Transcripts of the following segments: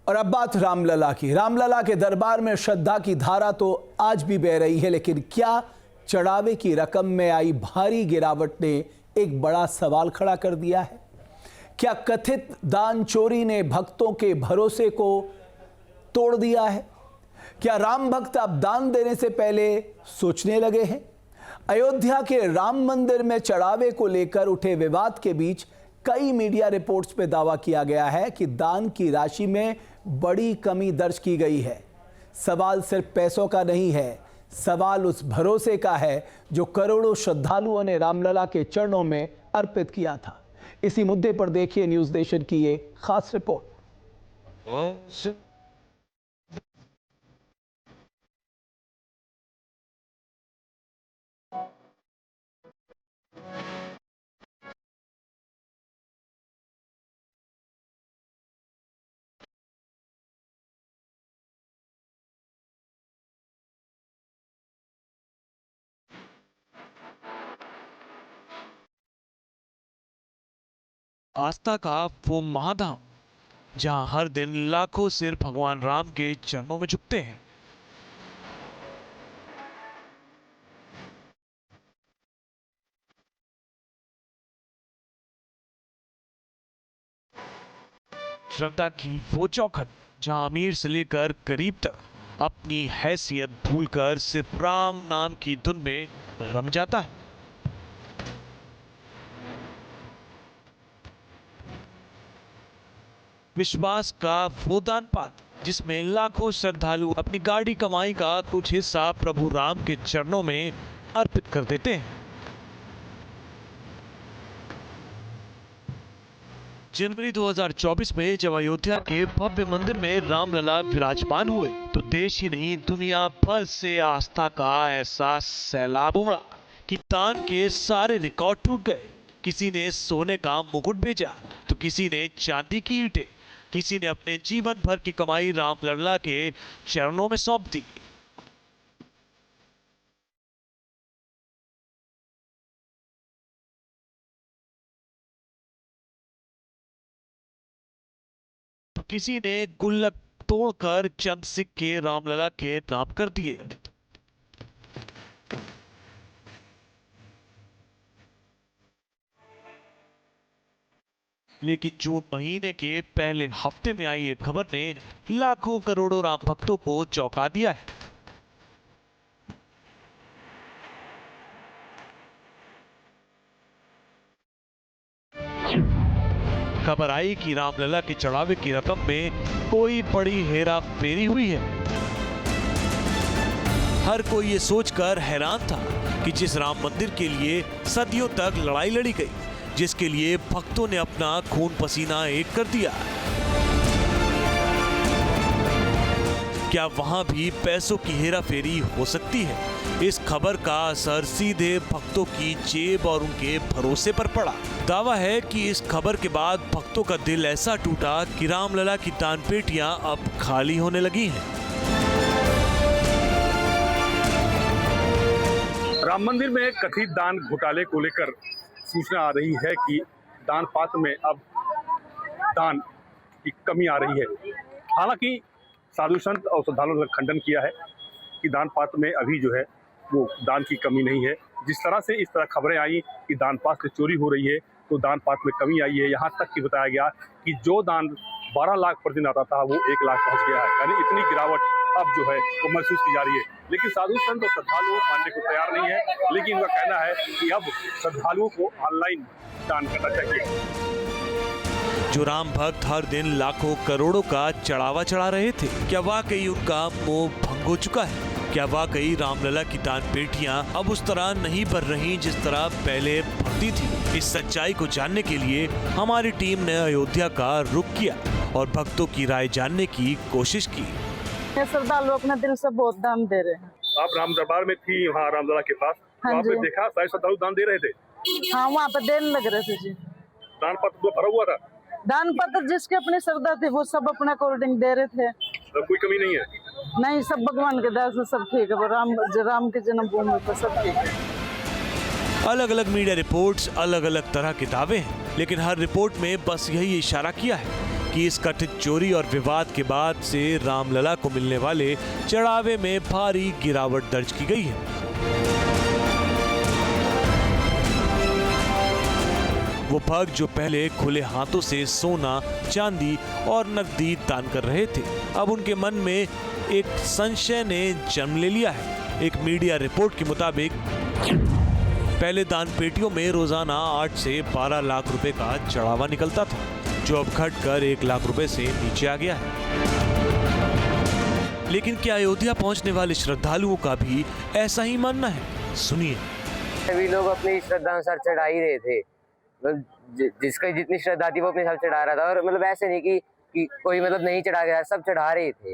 और अब बात रामलला की। रामलला के दरबार में श्रद्धा की धारा तो आज भी बह रही है, लेकिन क्या चढ़ावे की रकम में आई भारी गिरावट ने एक बड़ा सवाल खड़ा कर दिया है? क्या कथित दान चोरी ने भक्तों के भरोसे को तोड़ दिया है? क्या राम भक्त अब दान देने से पहले सोचने लगे हैं? अयोध्या के राम मंदिर में चढ़ावे को लेकर उठे विवाद के बीच कई मीडिया रिपोर्ट्स में दावा किया गया है कि दान की राशि में बड़ी कमी दर्ज की गई है। सवाल सिर्फ पैसों का नहीं है, सवाल उस भरोसे का है जो करोड़ों श्रद्धालुओं ने रामलला के चरणों में अर्पित किया था। इसी मुद्दे पर देखिए न्यूज़ नेशन की ये खास रिपोर्ट। आस्था का वो महाधाम जहां हर दिन लाखों सिर भगवान राम के चरणों में झुकते हैं। श्रद्धा की वो चौखट जहां अमीर से लेकर गरीब तक अपनी हैसियत भूलकर सिर्फ राम नाम की धुन में रम जाता है। विश्वास का वो दान पात्र जिसमें लाखों श्रद्धालु अपनी गाड़ी कमाई का कुछ हिस्सा प्रभु राम के चरणों में अर्पित कर देते हैं। जनवरी 2024 में जब अयोध्या के भव्य मंदिर में रामलला विराजमान हुए तो देश ही नहीं दुनिया भर से आस्था का ऐसा सैलाब उमड़ा कि दान के सारे रिकॉर्ड टूट गए। किसी ने सोने का मुकुट भेजा तो किसी ने चांदी की ईंटें, किसी ने अपने जीवन भर की कमाई रामलला के चरणों में सौंप दी। किसी ने गुल्लक तोड़कर चंद सिक्के रामलला के नाम कर दिए। लेकिन जून महीने के पहले हफ्ते में आई एक खबर ने लाखों करोड़ों राम भक्तों को चौंका दिया है। खबर आई कि रामलला के चढ़ावे की रकम में कोई बड़ी हेरा फेरी हुई है। हर कोई ये सोचकर हैरान था कि जिस राम मंदिर के लिए सदियों तक लड़ाई लड़ी गई, जिसके लिए भक्तों ने अपना खून पसीना एक कर दिया, क्या वहां भी पैसों की हेराफेरी हो सकती है? इस खबर का असर सीधे भक्तों की जेब और उनके भरोसे पर पड़ा। दावा है कि इस खबर के बाद भक्तों का दिल ऐसा टूटा कि रामलला की दान पेटियां अब खाली होने लगी हैं। राम मंदिर में कथित दान घोटाले को लेकर सूचना आ रही है कि दान पात्र में अब दान की कमी आ रही है। हालांकि साधु संत और श्रद्धालुओं ने खंडन किया है कि दान पात्र में अभी जो है वो दान की कमी नहीं है। जिस तरह से इस तरह खबरें आई कि दान पात्र से चोरी हो रही है तो दान पात्र में कमी आई है। यहाँ तक कि बताया गया कि जो दान 12 लाख प्रतिदिन आता था वो 1 लाख पहुँच गया है। यानी इतनी गिरावट अब जो है वो महसूस की जा रही है। लेकिन साधु संत और श्रद्धालु मानने को तैयार नहीं है। लेकिन उनका कहना है कि अब श्रद्धालुओं को ऑनलाइन दान करना चाहिए। जो राम भक्त हर दिन लाखों करोड़ों का चढ़ावा चढ़ा रहे थे, क्या वाकई उनका मोह भंग हो चुका है? क्या वाकई रामलला की दान पेटियां अब उस तरह नहीं भर रही जिस तरह पहले भरती थी? इस सच्चाई को जानने के लिए हमारी टीम ने अयोध्या का रुख किया और भक्तों की राय जानने की कोशिश की। श्रद्धालु अपने दिल से बहुत दान दे रहे हैं। आप राम दरबार में थी वहाँ रामलला के पास, हाँ वहाँ पे देखा सारे श्रद्धालु दान दे रहे थे? हाँ, वहाँ पे देने लग रहे थे जी। दान पत्र तो भरा हुआ था? दान पत्र जिसके अपनी श्रद्धा थी वो सब अपना अकॉर्डिंग दे रहे थे। तो कोई कमी नहीं है? नहीं, सब भगवान के दया से सब ठीक है। राम के जन्मभूमि पर सब ठीक है। अलग अलग मीडिया रिपोर्ट्स, अलग अलग तरह के दावे हैं, लेकिन हर रिपोर्ट में बस यही इशारा किया है कि इस कथित चोरी और विवाद के बाद से रामलला को मिलने वाले चढ़ावे में भारी गिरावट दर्ज की गई है। वो भक्त जो पहले खुले हाथों से सोना, चांदी और नकदी दान कर रहे थे, अब उनके मन में एक संशय ने जन्म ले लिया है। एक मीडिया रिपोर्ट के मुताबिक पहले दान पेटियों में रोजाना 8 से 12 लाख रुपए का चढ़ावा निकलता था, जो अब घटकर 1 लाख रुपए से नीचे आ गया है। लेकिन क्या अयोध्या पहुंचने वाले श्रद्धालुओं का भी ऐसा ही मानना है? सुनिए। सभी लोग अपनी श्रद्धा अनुसार चढ़ा ही रहे थे, जिसका जितनी श्रद्धा थी वो अपने हिसाब चढ़ा रहा था। और मतलब ऐसे नहीं कि कोई मतलब नहीं चढ़ा गया, सब चढ़ा रहे थे।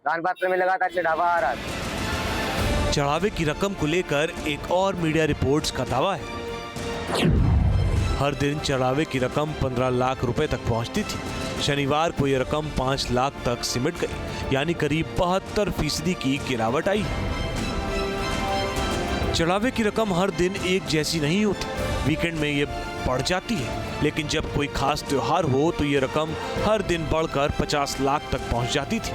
दान पात्र में लगातार चढ़ावा आ रहा था। चढ़ावे की रकम को लेकर एक और मीडिया रिपोर्ट्स का दावा है। हर दिन चढ़ावे की रकम 15 लाख रुपए तक पहुंचती थी। शनिवार को यह रकम 5 लाख तक सिमट गई, यानी करीब 72% की गिरावट आई है। चढ़ावे की रकम हर दिन एक जैसी नहीं होती, वीकेंड में ये बढ़ जाती है, लेकिन जब कोई खास त्योहार हो तो ये रकम हर दिन बढ़कर 50 लाख तक पहुंच जाती थी।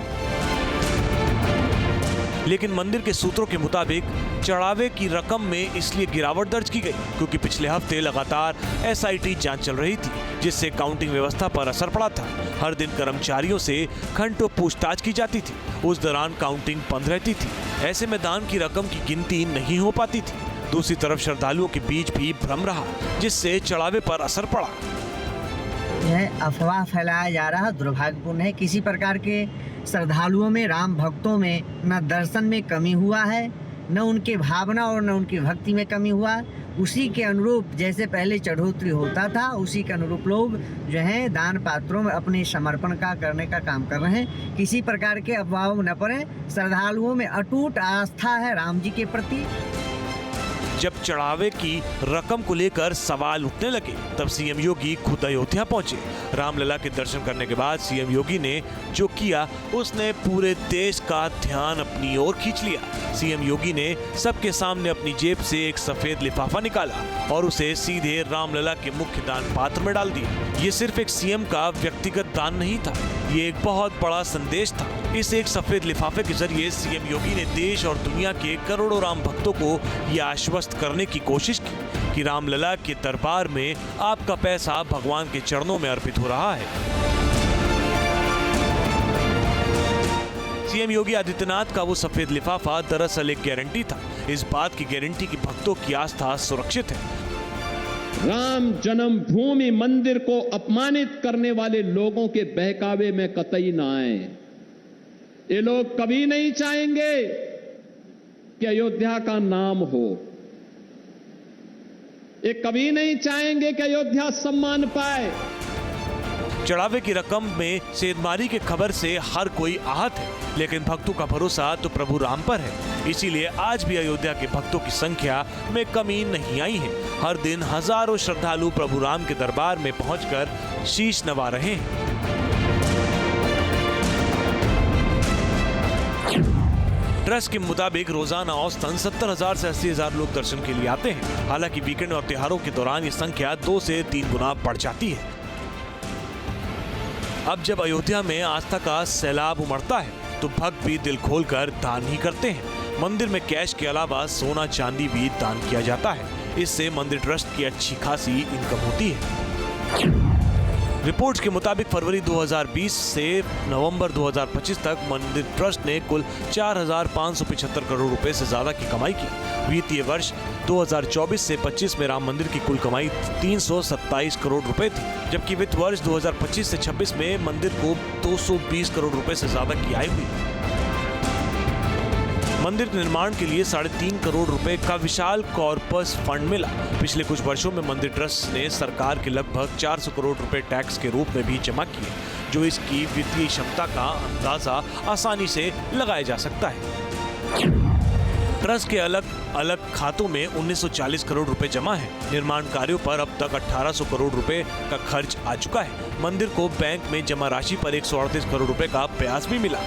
लेकिन मंदिर के सूत्रों के मुताबिक चढ़ावे की रकम में इसलिए गिरावट दर्ज की गई क्योंकि पिछले हफ्ते लगातार SIT जांच चल रही थी, जिससे काउंटिंग व्यवस्था पर असर पड़ा था। हर दिन कर्मचारियों से घंटों पूछताछ की जाती थी, उस दौरान काउंटिंग बंद रहती थी। ऐसे में दान की रकम की गिनती नहीं हो पाती थी। दूसरी तरफ श्रद्धालुओं के बीच भी भ्रम रहा, जिससे चढ़ावे पर असर पड़ा। यह अफवाह फैलाया जा रहा दुर्भाग्यपूर्ण है। किसी प्रकार के श्रद्धालुओं में, राम भक्तों में न दर्शन में कमी हुआ है, न उनके भावना और न उनकी भक्ति में कमी हुआ। उसी के अनुरूप जैसे पहले चढ़ोतरी होता था, उसी के अनुरूप लोग जो है दान पात्रों में अपने समर्पण का करने का काम कर रहे हैं। किसी प्रकार के अफवाहों में न पड़े। श्रद्धालुओं में अटूट आस्था है राम जी के प्रति। जब चढ़ावे की रकम को लेकर सवाल उठने लगे, तब सीएम योगी खुद अयोध्या पहुंचे। रामलला के दर्शन करने के बाद सीएम योगी ने जो किया, उसने पूरे देश का ध्यान अपनी ओर खींच लिया। सीएम योगी ने सबके सामने अपनी जेब से एक सफेद लिफाफा निकाला और उसे सीधे रामलला के मुख्य दान पात्र में डाल दिया। ये सिर्फ एक सीएम का व्यक्तिगत दान नहीं था, ये एक बहुत बड़ा संदेश था। इस एक सफेद लिफाफे के जरिए सीएम योगी ने देश और दुनिया के करोड़ों राम भक्तों को यह आश्वस्त करने की कोशिश की कि रामलला के दरबार में आपका पैसा भगवान के चरणों में अर्पित हो रहा है। सीएम योगी आदित्यनाथ का वो सफेद लिफाफा दरअसल एक गारंटी था, इस बात की गारंटी कि भक्तों की आस्था सुरक्षित है। राम जन्मभूमि मंदिर को अपमानित करने वाले लोगों के बहकावे में कतई ना आए। ये लोग कभी नहीं चाहेंगे कि अयोध्या का नाम हो, ये कभी नहीं चाहेंगे कि अयोध्या सम्मान पाए। चढ़ावे की रकम में सेंधमारी की खबर से हर कोई आहत है, लेकिन भक्तों का भरोसा तो प्रभु राम पर है। इसीलिए आज भी अयोध्या के भक्तों की संख्या में कमी नहीं आई है। हर दिन हजारों श्रद्धालु प्रभु राम के दरबार में पहुंचकर शीश नवा रहे हैं। ट्रस्ट के मुताबिक रोजाना औसतन 70,000 से 80,000 लोग दर्शन के लिए आते हैं। हालांकि वीकेंड और त्योहारों के दौरान ये संख्या 2 से 3 गुना बढ़ जाती है। अब जब अयोध्या में आस्था का सैलाब उमड़ता है, तो भक्त भी दिल खोलकर दान ही करते हैं। मंदिर में कैश के अलावा सोना चांदी भी दान किया जाता है। इससे मंदिर ट्रस्ट की अच्छी खासी इनकम होती है। रिपोर्ट्स के मुताबिक फरवरी 2020 से नवंबर 2025 तक मंदिर ट्रस्ट ने कुल 4,575 करोड़ रुपए से ज्यादा की कमाई की। वित्तीय वर्ष 2024 से 25 में राम मंदिर की कुल कमाई 327 करोड़ रुपए थी, जबकि वित्त वर्ष 2025 से 26 में मंदिर को 220 करोड़ रुपए से ज्यादा की आय हुई। मंदिर के निर्माण के लिए 3.5 करोड़ रुपए का विशाल कॉर्पस फंड मिला। पिछले कुछ वर्षों में मंदिर ट्रस्ट ने सरकार के लगभग 400 करोड़ रुपए टैक्स के रूप में भी जमा किए, जो इसकी वित्तीय क्षमता का अंदाजा आसानी से लगाया जा सकता है। ट्रस्ट के अलग अलग खातों में 1940 करोड़ रुपए जमा है। निर्माण कार्यों पर अब तक 1800 करोड़ रुपए का खर्च आ चुका है। मंदिर को बैंक में जमा राशि पर 138 करोड़ रुपए का ब्याज भी मिला।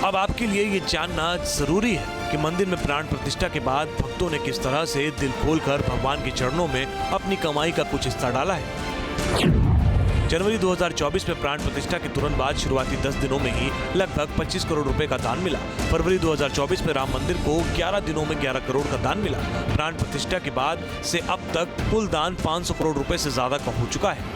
अब आपके लिए ये जानना जरूरी है कि मंदिर में प्राण प्रतिष्ठा के बाद भक्तों ने किस तरह से दिल खोलकर भगवान के चरणों में अपनी कमाई का कुछ हिस्सा डाला है। जनवरी 2024 में प्राण प्रतिष्ठा के तुरंत बाद शुरुआती 10 दिनों में ही लगभग 25 करोड़ रुपए का दान मिला। फरवरी 2024 में राम मंदिर को 11 दिनों में 11 करोड़ का दान मिला। प्राण प्रतिष्ठा के बाद से अब तक कुल दान 500 करोड़ रुपए से ज्यादा का हो चुका है।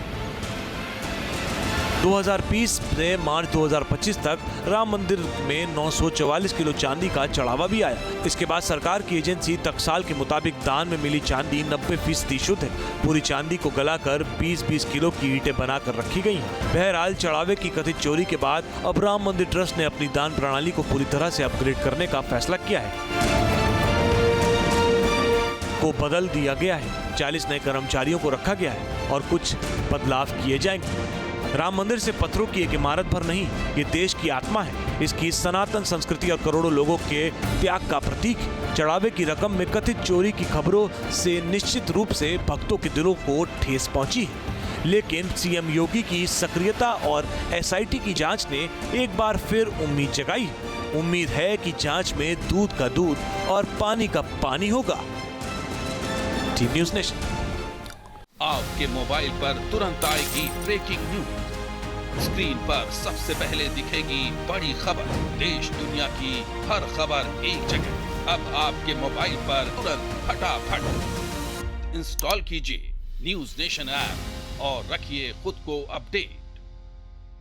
2020 से मार्च 2025 तक राम मंदिर में 944 किलो चांदी का चढ़ावा भी आया। इसके बाद सरकार की एजेंसी टकसाल के मुताबिक दान में मिली चांदी 90% शुद्ध है। पूरी चांदी को गलाकर 20-20 किलो की ईंटें बनाकर रखी गई हैं। बहरहाल चढ़ावे की कथित चोरी के बाद अब राम मंदिर ट्रस्ट ने अपनी दान प्रणाली को पूरी तरह से अपग्रेड करने का फैसला किया है को बदल दिया गया है। 40 नए कर्मचारियों को रखा गया है और कुछ बदलाव किए जाएंगे। राम मंदिर से पत्थरों की एक इमारत भर नहीं, ये देश की आत्मा है। इसकी सनातन संस्कृति और करोड़ों लोगों के त्याग का प्रतीक है। चढ़ावे की रकम में कथित चोरी की खबरों से निश्चित रूप से भक्तों के दिलों को ठेस पहुंची है। लेकिन सीएम योगी की सक्रियता और एसआईटी की जांच ने एक बार फिर उम्मीद जगाई। उम्मीद है कि जांच में दूध का दूध और पानी का पानी होगा। TV news nation. आपके मोबाइल पर तुरंत आएगी ब्रेकिंग न्यूज। स्क्रीन पर सबसे पहले दिखेगी बड़ी खबर। देश दुनिया की हर खबर एक जगह। अब आपके मोबाइल पर तुरंत फटाफट इंस्टॉल कीजिए न्यूज़ नेशन ऐप और रखिए खुद को अपडेट।